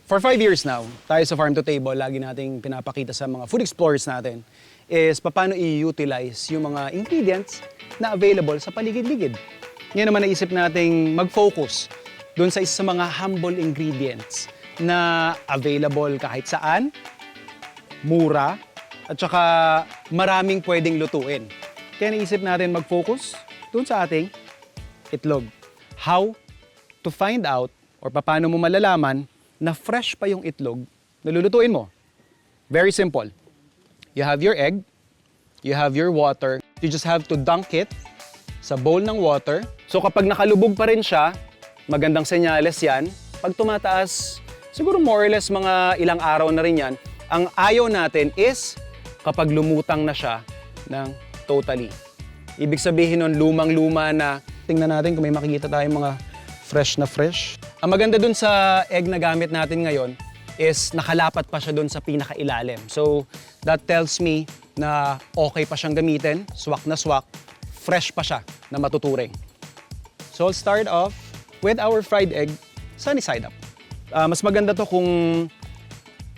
For 5 years now, tayo sa Farm to Table, lagi nating pinapakita sa mga food explorers natin is paano i-utilize yung mga ingredients na available sa paligid-ligid. Ngayon naman naisip nating mag-focus doon sa isa sa mga humble ingredients na available kahit saan, mura, at saka maraming pwedeng lutuin. Kaya naisip natin mag-focus doon sa ating itlog. How to find out or paano mo malalaman na fresh pa yung itlog na lulutuin mo. Very simple. You have your egg, you have your water, you just have to dunk it sa bowl ng water. So kapag nakalubog pa rin siya, magandang senyales yan. Pag tumataas, siguro more or less mga ilang araw na rin yan. Ang ayaw natin is kapag lumutang na siya ng totally. Ibig sabihin nun, lumang-luma na. Tingnan natin kung may makikita tayong mga fresh na fresh. Ang maganda dun sa egg na gamit natin ngayon is nakalapat pa siya dun sa pinakailalim. So that tells me na okay pa siyang gamitin, swak na swak, fresh pa siya na matuturing. So I'll start off with our fried egg, sunny side up. Mas maganda to kung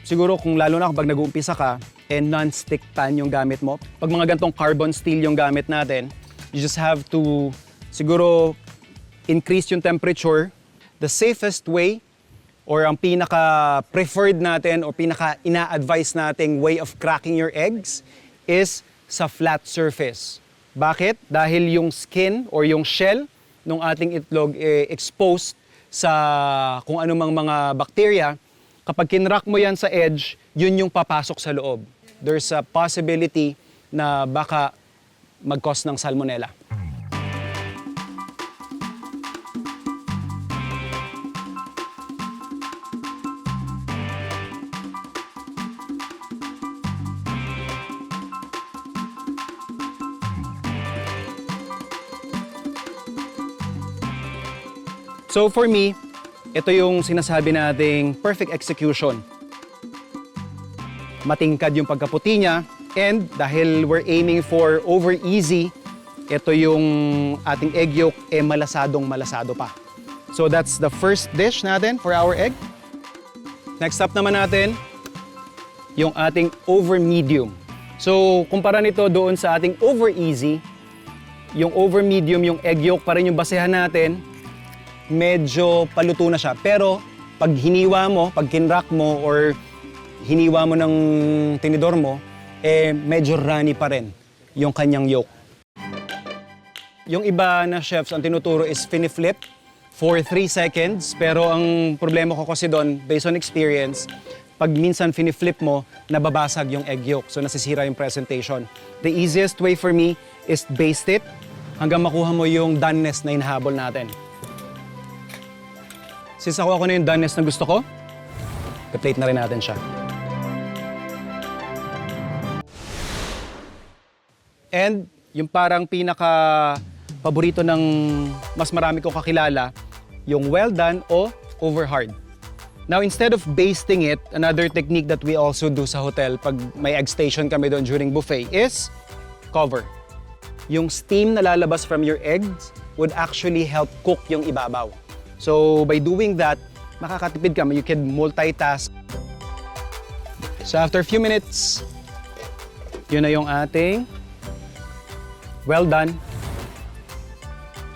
siguro kung lalo na kapag nag-uumpisa ka and non-stick pan yung gamit mo. Pag mga gantong carbon steel yung gamit natin, you just have to siguro increase yung temperature. The safest way or ang pinaka-preferred natin o pinaka-ina-advise nating way of cracking your eggs is sa flat surface. Bakit? Dahil yung skin or yung shell ng ating itlog exposed sa kung anumang mga bacteria. Kapag kinrack mo yan sa edge, yun yung papasok sa loob. There's a possibility na baka mag-cause ng salmonella. So for me, ito yung sinasabi nating perfect execution. Matingkad yung pagkaputi niya, and dahil we're aiming for over easy, ito yung ating egg yolk malasadong-malasado pa. So that's the first dish natin for our egg. Next up naman natin, yung ating over medium. So kumpara nito doon sa ating over easy, yung over medium, yung egg yolk pa rin yung basehan natin, medyo paluto na siya. Pero pag hiniwa mo, pag kinrack mo or hiniwa mo ng tinidor mo, medyo runny pa rin yung kanyang yolk. Yung iba na chefs, ang tinuturo is fini-flip for 3 seconds. Pero ang problema ko kasi doon, based on experience, pag minsan fini-flip mo, nababasag yung egg yolk. So nasisira yung presentation. The easiest way for me is baste it hanggang makuha mo yung doneness na hinahabol natin. Since ako na yung doneness na gusto ko, i-plate na rin natin siya. And yung parang pinaka-paborito ng mas marami kong kakilala, yung well done o over hard. Now, instead of basting it, another technique that we also do sa hotel pag may egg station kami doon during buffet is cover. Yung steam na lalabas from your eggs would actually help cook yung ibabaw. So by doing that, makakatipid ka, you can multitask. So after a few minutes, yun na yung ating well done.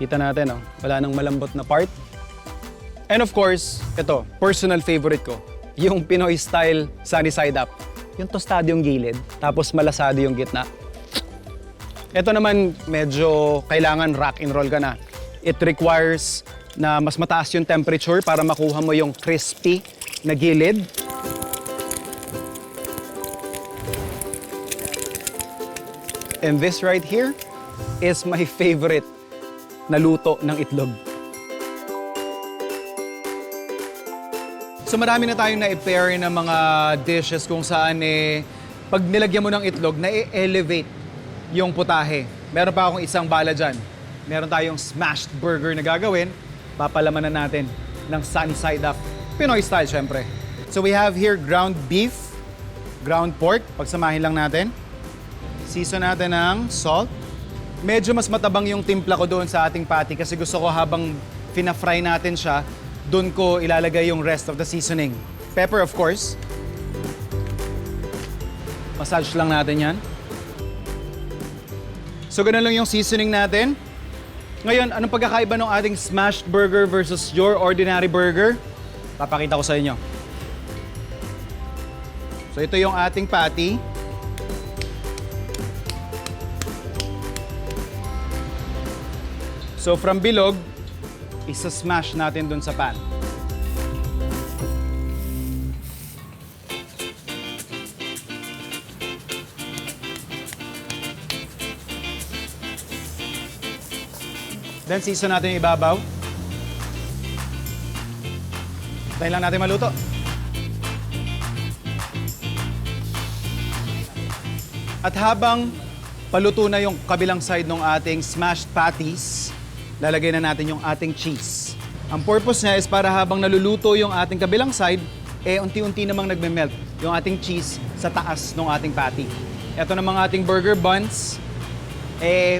Kita natin, wala nang malambot na part. And of course, ito, personal favorite ko, yung Pinoy style sunny side up. Yung tostado yung gilid, tapos malasado yung gitna. Ito naman, medyo kailangan rock and roll ka na. It requires na mas mataas yung temperature para makuha mo yung crispy na gilid. And this right here is my favorite na luto ng itlog. So marami na tayong na-pair ng mga dishes kung saan pag nilagyan mo ng itlog, na-elevate yung putahe. Meron pa akong isang bala dyan. Meron tayong smashed burger na gagawin. Papalamanan natin ng sunny side up. Pinoy style, syempre. So we have here ground beef, ground pork. Pagsamahin lang natin. Season natin ng salt. Medyo mas matabang yung timpla ko doon sa ating patty kasi gusto ko habang fina-fry natin siya, doon ko ilalagay yung rest of the seasoning. Pepper, of course. Massage lang natin yan. So, ganun lang yung seasoning natin. Ngayon, anong pagkakaiba ng ating smashed burger versus your ordinary burger? Papakita ko sa inyo. So, ito yung ating patty. So, from bilog, isa-smash natin dun sa pan. Then, season natin yung ibabaw. Tayo lang natin maluto. At habang paluto na yung kabilang side ng ating smashed patties, lalagay na natin yung ating cheese. Ang purpose niya is para habang naluluto yung ating kabilang side, unti-unti namang nagme-melt yung ating cheese sa taas ng ating patty. Ito namang ating burger buns,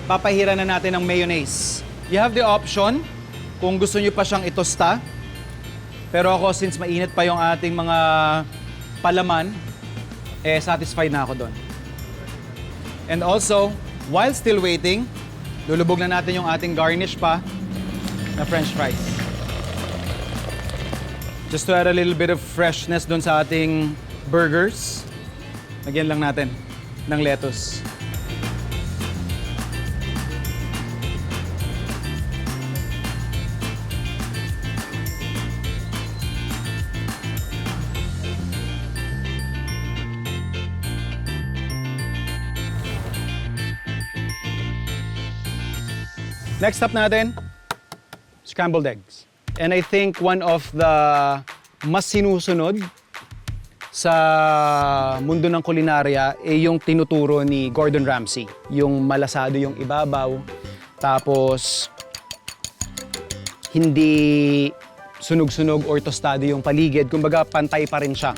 papahira na natin ng mayonnaise. You have the option kung gusto nyo pa siyang itosta. Pero ako, since mainit pa yung ating mga palaman, satisfied na ako doon. And also, while still waiting, lulubog na natin yung ating garnish pa na french fries. Just to add a little bit of freshness doon sa ating burgers, lagyan lang natin ng lettuce. Next up natin, scrambled eggs. And I think one of the mas sinusunod sa mundo ng kulinarya ay yung tinuturo ni Gordon Ramsay. Yung malasado yung ibabaw, tapos hindi sunog-sunog or tostado yung paligid. Kumbaga, pantay pa rin siya.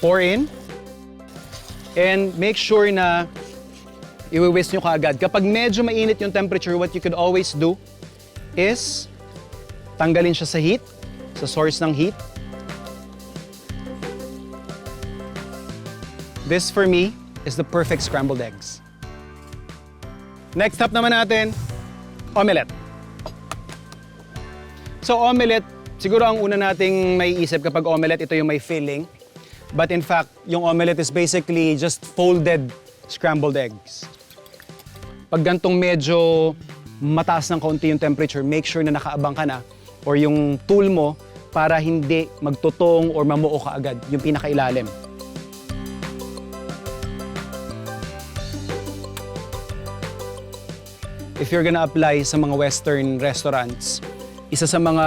Pour in. And make sure na i-whisk nyo kaagad. Kapag medyo mainit yung temperature, what you could always do is tanggalin siya sa heat, sa source ng heat. This, for me, is the perfect scrambled eggs. Next up naman natin, omelette. So, omelette, siguro ang una nating may isip kapag omelette, ito yung may filling. But in fact, yung omelette is basically just folded scrambled eggs. Pag gantong medyo mataas ng kaunti yung temperature, make sure na nakaabang ka na or yung tool mo para hindi magtutong or mamuo ka agad, yung pinakailalim. If you're gonna apply sa mga Western restaurants, isa sa mga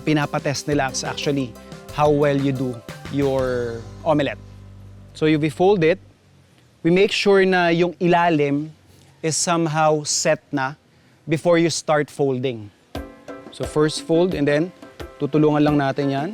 pinapatest nila is actually how well you do your omelette. So we fold it, we make sure na yung ilalim is somehow set na before you start folding. So first fold and then tutulungan lang natin yan.